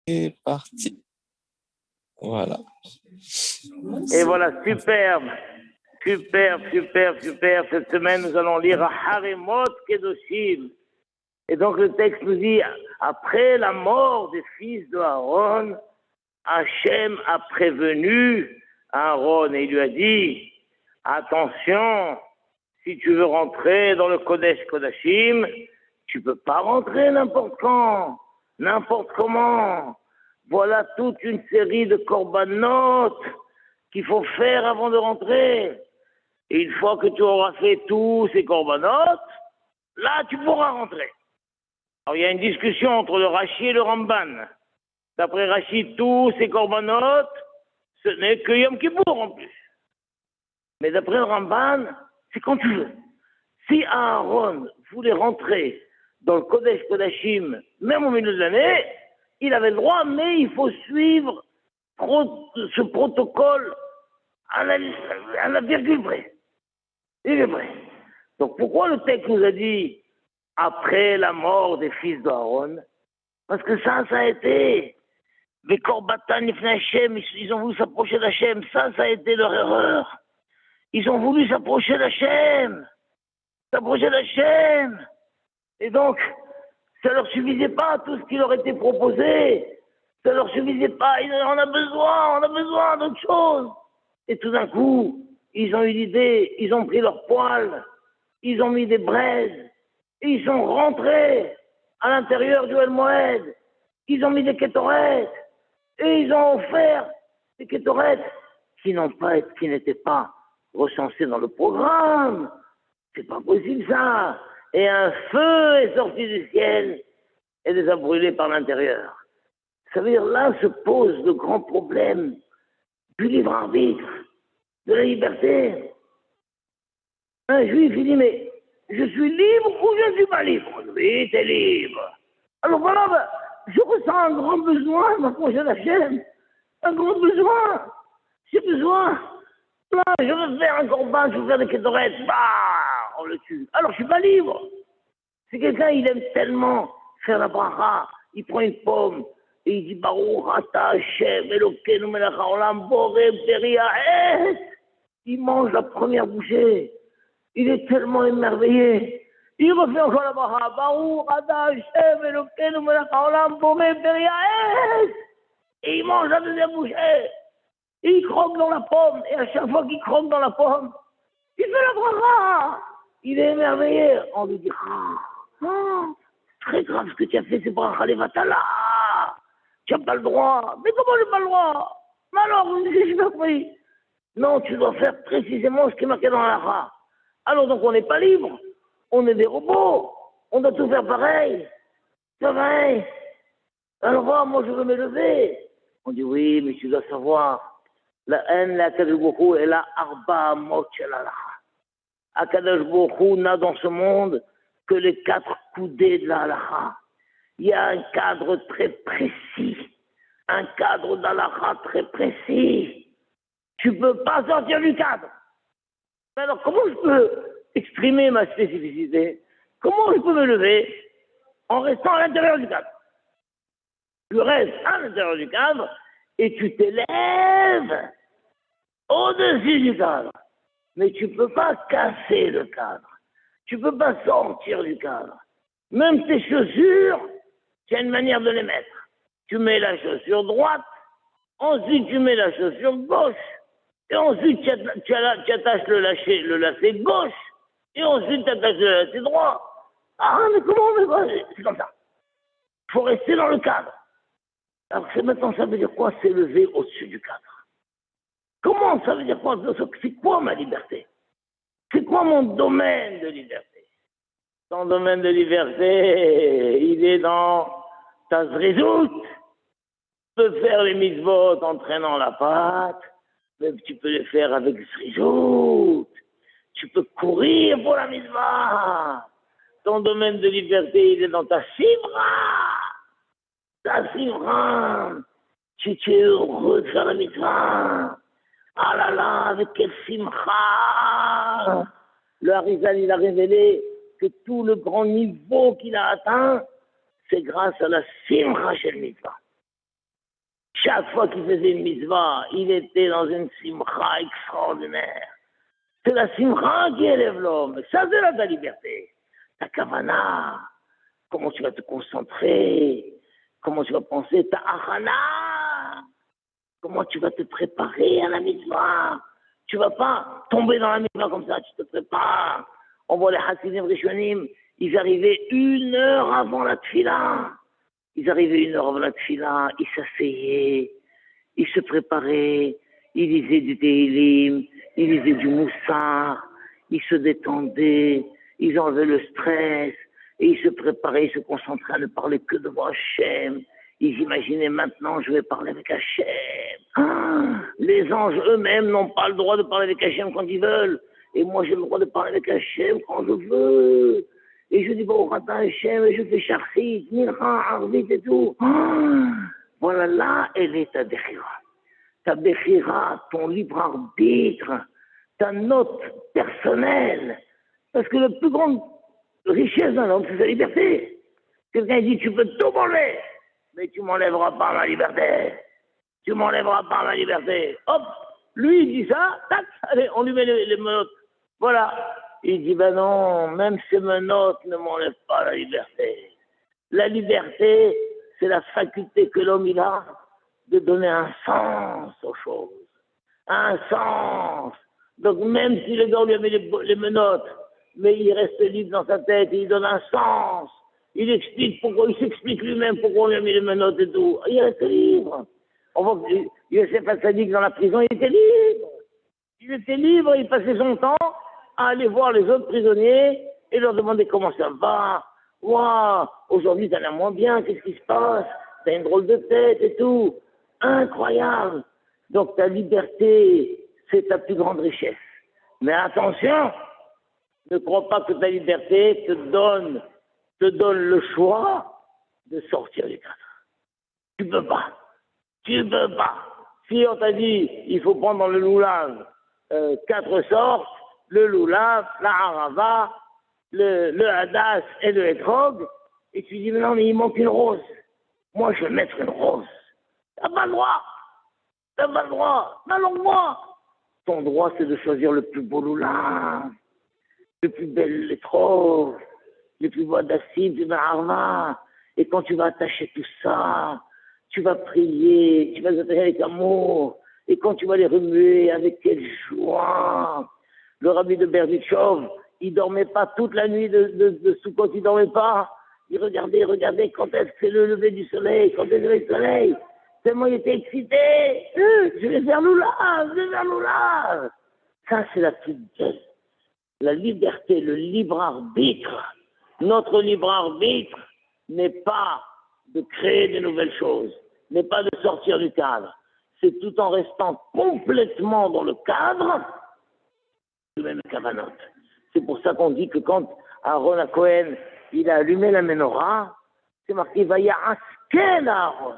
C'est parti. Voilà. Et voilà, superbe. Superbe, superbe, superbe. Cette semaine, nous allons lire à Haremot Kedoshim. Et donc le texte nous dit, après la mort des fils de Aaron, Hachem a prévenu Aaron et il lui a dit, attention, si tu veux rentrer dans le Kodesh Kodashim, tu peux pas rentrer n'importe quand, n'importe comment. Voilà toute une série de korbanot qu'il faut faire avant de rentrer. Et une fois que tu auras fait tous ces korbanot, là tu pourras rentrer. Alors il y a une discussion entre le Rashi et le Ramban. D'après Rashi, tous ces korbanot, ce n'est que Yom Kippour en plus. Mais d'après le Ramban, c'est quand tu veux. Si Aaron voulait rentrer dans le Kodesh Kodashim, même au milieu de l'année, il avait le droit, mais il faut suivre ce protocole à la virgule près. Virgule près. Donc pourquoi le texte nous a dit après la mort des fils d'Aaron? Parce que ça a été. Les Korbatan, Hachem, ils ont voulu s'approcher d'Hachem. Ça a été leur erreur. Ils ont voulu s'approcher d'Hachem. S'approcher d'Hachem. Et donc, ça leur suffisait pas tout ce qui leur était proposé. Ça leur suffisait pas. On a besoin d'autre chose. Et tout d'un coup, ils ont eu l'idée, ils ont pris leur poêle, ils ont mis des braises, et ils sont rentrés à l'intérieur du El Moed. Ils ont mis des kétorettes, et ils ont offert des kétorettes qui n'étaient pas recensées dans le programme. C'est pas possible ça. Et un feu est sorti du ciel et les a brûlés par l'intérieur. Ça veut dire là se pose le grand problème du libre arbitre, de la liberté. Un juif, il dit, mais je suis libre ou je ne suis pas libre? Oui, t'es libre. Alors voilà, je ressens un grand besoin de m'approcher d'Hachem. Un grand besoin. J'ai besoin. Là, je veux faire un corban, je veux faire des kétorettes. Bah, on le tue. Alors je suis pas libre. Si quelqu'un, il aime tellement faire la bracha, il prend une pomme et il dit Baruch ata Hashem Elokeinu melech haolam borei beri ha'etz. Il mange la première bouchée. Il est tellement émerveillé. Il refait encore la bracha Baruch ata Hashem Elokeinu melech haolam borei beri ha'etz. Et il mange la deuxième bouchée. Et il croque dans la pomme. Et à chaque fois qu'il croque dans la pomme, il fait la bracha. Il est émerveillé. On lui dit très grave ce que tu as fait, c'est bracha levatala. Tu n'as pas le droit. Mais comment j'ai pas le droit? Mais alors, j'ai pas compris. Non, tu dois faire précisément ce qui est marqué dans la ra. Alors donc on n'est pas libre. On est des robots. On doit tout faire pareil. C'est vrai. Alors moi je veux m'élever. On dit oui, mais tu dois savoir. La haine, la Akadosh Baruch Hu, est la arba mot shel halacha. Akadosh Baruch Hu n'a dans ce monde que les 4 coudées de la halacha. Il y a un cadre très précis, un cadre d'halacha très précis. Tu ne peux pas sortir du cadre. Alors comment je peux exprimer ma spécificité? Comment je peux me lever en restant à l'intérieur du cadre? Tu restes à l'intérieur du cadre et tu t'élèves au-dessus du cadre. Mais tu ne peux pas casser le cadre. Tu ne peux pas sortir du cadre. Même tes chaussures, tu as une manière de les mettre. Tu mets la chaussure droite, ensuite tu mets la chaussure gauche, et ensuite tu attaches le lacet gauche, et ensuite tu attaches le lacet droit. Ah, mais comment on fait quoi? C'est comme ça. Il faut rester dans le cadre. Alors maintenant, ça veut dire quoi s'élever au-dessus du cadre? Comment ça veut dire quoi? C'est quoi ma liberté? C'est quoi mon domaine de liberté? Ton domaine de liberté, il est dans ta zrizout. Tu peux faire les mitzvot en traînant la patte, mais tu peux les faire avec zrizout. Tu peux courir pour la mitzvah. Ton domaine de liberté, il est dans ta simra. Ta simra. Tu es heureux de faire la mitzvah. Ah là là, avec quelle simra! Le Harizal, il a révélé que tout le grand niveau qu'il a atteint, c'est grâce à la simra shel mitzvah. Chaque fois qu'il faisait une mitzvah, il était dans une simcha extraordinaire. C'est la simcha qui élève l'homme. Ça, c'est la liberté. Ta kavana, comment tu vas te concentrer, comment tu vas penser, ta ahana, comment tu vas te préparer à la mitzvah. Tu ne vas pas tomber dans la mitzvah comme ça, tu te prépares. On voit les Hasidim Rishonim, ils arrivaient 1 heure avant la tfila. Ils arrivaient 1 heure avant la tfila, ils s'asseyaient, ils se préparaient, ils lisaient du Tehillim, ils lisaient du Moussar, ils se détendaient, ils enlevaient le stress, et ils se préparaient, ils se concentraient à ne parler que devant Hachem. Ils imaginaient maintenant, je vais parler avec Hachem. Les anges eux-mêmes n'ont pas le droit de parler avec Hachem quand ils veulent. Et moi, j'ai le droit de parler avec Hachem quand je veux. Et je dis, bon, Rata Hachem, et je fais Charchit, Mincha, Arvit et tout. Voilà, là, elle est ta Bechira. Ta Bechira, ton libre arbitre, ta note personnelle. Parce que la plus grande richesse d'un homme, c'est sa liberté. Quelqu'un dit, tu peux tout m'enlever, mais tu m'enlèveras pas ma liberté. Tu m'enlèveras pas ma liberté. Hop, lui, il dit ça, tac, allez, on lui met les menottes. Voilà. Il dit, ben non, même ces menottes ne m'enlèvent pas la liberté. La liberté, c'est la faculté que l'homme il a de donner un sens aux choses. Un sens. Donc même si le gars lui a mis les menottes, mais il reste libre dans sa tête et il donne un sens. Il explique pourquoi, il s'explique lui-même pourquoi on lui a mis les menottes et tout. Il reste libre. On voit que Yosef Hatzadik dans la prison, il était libre. Il était libre, il passait son temps à aller voir les autres prisonniers et leur demander comment ça va. Waouh, aujourd'hui t'as l'air moins bien, qu'est-ce qui se passe? T'as une drôle de tête et tout. Incroyable. Donc ta liberté, c'est ta plus grande richesse. Mais attention, ne crois pas que ta liberté te donne le choix de sortir du cadre. Tu peux pas. Tu peux pas. Si on t'a dit, il faut prendre dans le loulav 4 sortes, le loulav, la harava, le hadas et le hétrog, et tu dis, mais non, mais il manque une rose. Moi, je vais mettre une rose. T'as pas le droit. T'as pas le droit. Allons-moi. Ton droit, c'est de choisir le plus beau loulav, le plus bel hétrog, le plus beau hadassim, du harava. Et quand tu vas attacher tout ça, tu vas prier, tu vas les attacher avec amour. Et quand tu vas les remuer, avec quelle joie. Le rabbi de Berdichov, il dormait pas toute la nuit de Soukot, il dormait pas. Il regardait quand est-ce que c'est le lever du soleil, quand est-ce que c'est le lever du soleil. Tellement il était excité. Je vais faire l'oulav, je vais faire l'oulav. Ça, c'est la plus belle. La liberté, le libre arbitre. Notre libre arbitre n'est pas de créer de nouvelles choses, n'est pas de sortir du cadre. C'est tout en restant complètement dans le cadre du même kavanot. C'est pour ça qu'on dit que quand Aaron à Cohen, il a allumé la menorah, c'est marqué Vaya Asken Aaron.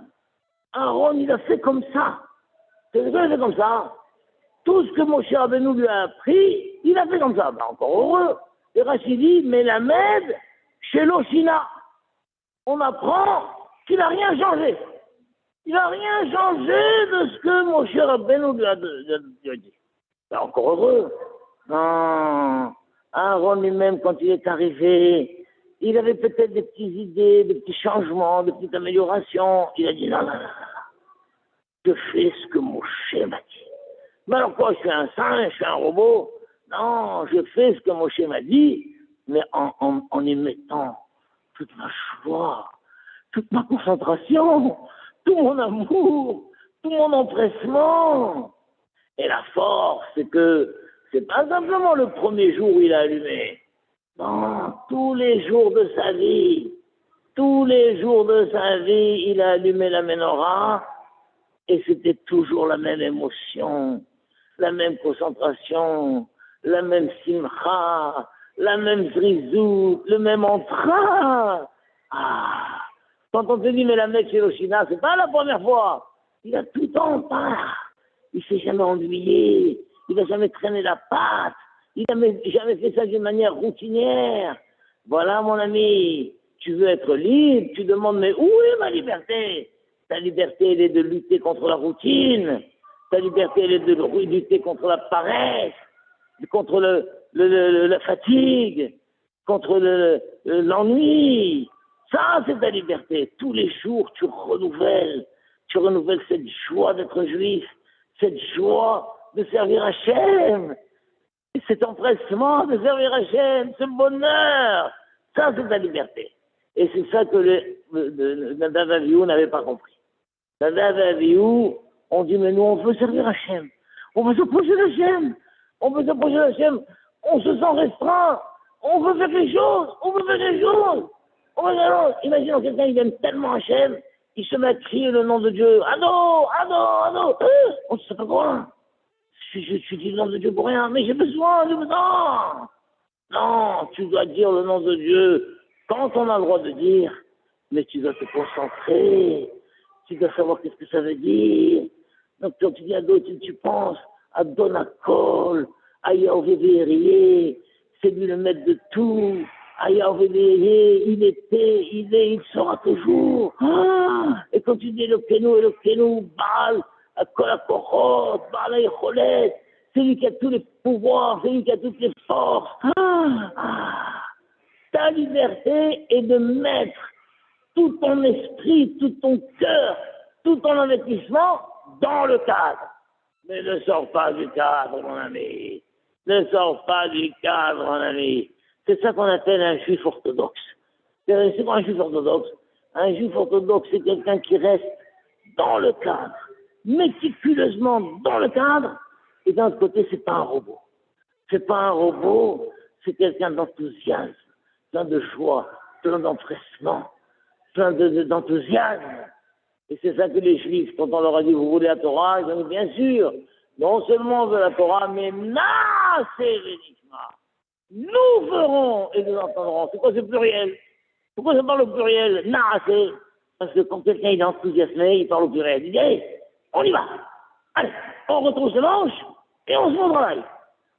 Aaron, il a fait comme ça. C'est ce qu'il a fait comme ça. Tout ce que Moshe Rabbeinu lui a appris, il a fait comme ça. Ben, encore heureux. Et Rachid dit, mais la Med, chez l'Oshina, on apprend qu'il n'a rien changé. Il n'a rien changé de ce que Moshe Rabbeinu lui a dit. Ben, encore heureux. Non. Aaron lui-même, quand il est arrivé, il avait peut-être des petites idées, des petits changements, des petites améliorations. Il a dit non, non, non, non. Je fais ce que Moshe m'a dit. Mais alors quoi, je suis un singe, je suis un robot? Non, je fais ce que Moshe m'a dit, mais en y mettant toute ma joie, toute ma concentration, tout mon amour, tout mon empressement. Et la force, c'est que c'est pas simplement le premier jour où il a allumé. Non, tous les jours de sa vie, il a allumé la menorah et c'était toujours la même émotion, la même concentration, la même simcha, la même zrizout, le même entrain. Ah, quand on te dit mais la mec chez l'Oshina, c'est pas la première fois. Il a tout le temps part. Il s'est jamais ennuyé. Il n'a jamais traîné la patte. Il n'a jamais fait ça d'une manière routinière. Voilà, mon ami, tu veux être libre, tu demandes, mais où est ma liberté? Ta liberté, elle est de lutter contre la routine. Ta liberté, elle est de lutter contre la paresse, contre la fatigue, contre l'ennui. Ça, c'est ta liberté. Tous les jours, tu renouvelles cette joie d'être juif, cette joie de servir Hachem, cet empressement de servir Hachem, ce bonheur. Ça, c'est ta liberté. Et c'est ça que Nadav et Avihu n'avaient pas compris. Nadav et Avihu ont dit, mais nous, on veut servir Hachem. On veut s'approcher d'Hachem. On veut s'approcher d'Hachem. On se sent restreint. On veut faire quelque chose. On veut faire quelque chose. Imaginons quelqu'un, il aime tellement Hachem, il se met à crier le nom de Dieu. Ado, Ado, Ado. On ne sait pas quoi. Je dis le nom de Dieu pour rien, mais j'ai besoin. Non, tu dois dire le nom de Dieu quand on a le droit de dire, mais tu dois te concentrer. Tu dois savoir qu'est-ce que ça veut dire. Donc quand tu dis Ado, tu penses à Donacol, à Yahvé, c'est lui le maître de tout. À Yahvé, il était, il est, il sera toujours. Et quand tu dis Elokeinu, Baal, Kol HaKochot, Baal HaYecholet, c'est lui qui a tous les pouvoirs, c'est lui qui a toutes les forces. Ta liberté est de mettre tout ton esprit, tout ton cœur, tout ton investissement dans le cadre. Mais ne sors pas du cadre, mon ami. Ne sors pas du cadre, mon ami. C'est ça qu'on appelle un juif orthodoxe. C'est quoi un juif orthodoxe? Un juif orthodoxe, c'est quelqu'un qui reste dans le cadre, méticuleusement dans le cadre, et d'un autre côté, c'est pas un robot. C'est pas un robot, c'est quelqu'un d'enthousiasme, plein de joie, plein d'empressement, plein d'enthousiasme. Et c'est ça que les juifs, quand on leur a dit, vous voulez la Torah, ils ont dit, bien sûr, non seulement on veut la Torah, mais c'est véniquement. Nous ferons et nous entendrons. C'est quoi ce pluriel? Pourquoi ça parle au pluriel? Naaseh. Parce que quand quelqu'un est enthousiasmé, il parle au pluriel. Il dit, allez, on y va. Allez, on retrouve ses manches et on se met au travail.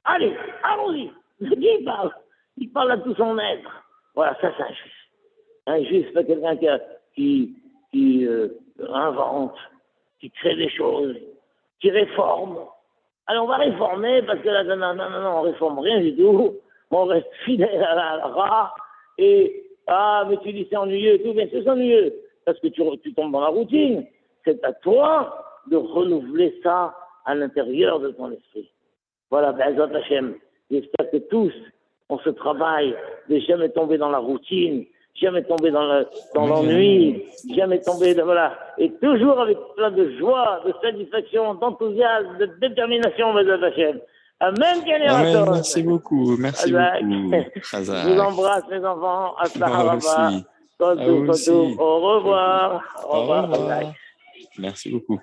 Allez, allons-y. Il parle. Il parle à tout son être. Voilà, ça c'est un juif. Un juif, c'est pas quelqu'un qui invente, qui crée des choses, qui réforme. Alors on va réformer parce que là, non, on réforme rien du tout. On reste fidèle à la Ra, et mais tu dis c'est ennuyeux et tout, bien c'est ennuyeux, parce que tu tombes dans la routine. C'est à toi de renouveler ça à l'intérieur de ton esprit. Voilà, Be'ezrat Hashem, j'espère que tous, on se travaille de jamais tomber dans la routine, jamais tomber dans l'ennui, jamais tomber voilà, et toujours avec plein de joie, de satisfaction, d'enthousiasme, de détermination, Be'ezrat Hashem. Amen, Amen, merci beaucoup. Merci Hazak. beaucoup. Je vous embrasse, mes enfants. Moi aussi. Au revoir. Au revoir. Merci beaucoup.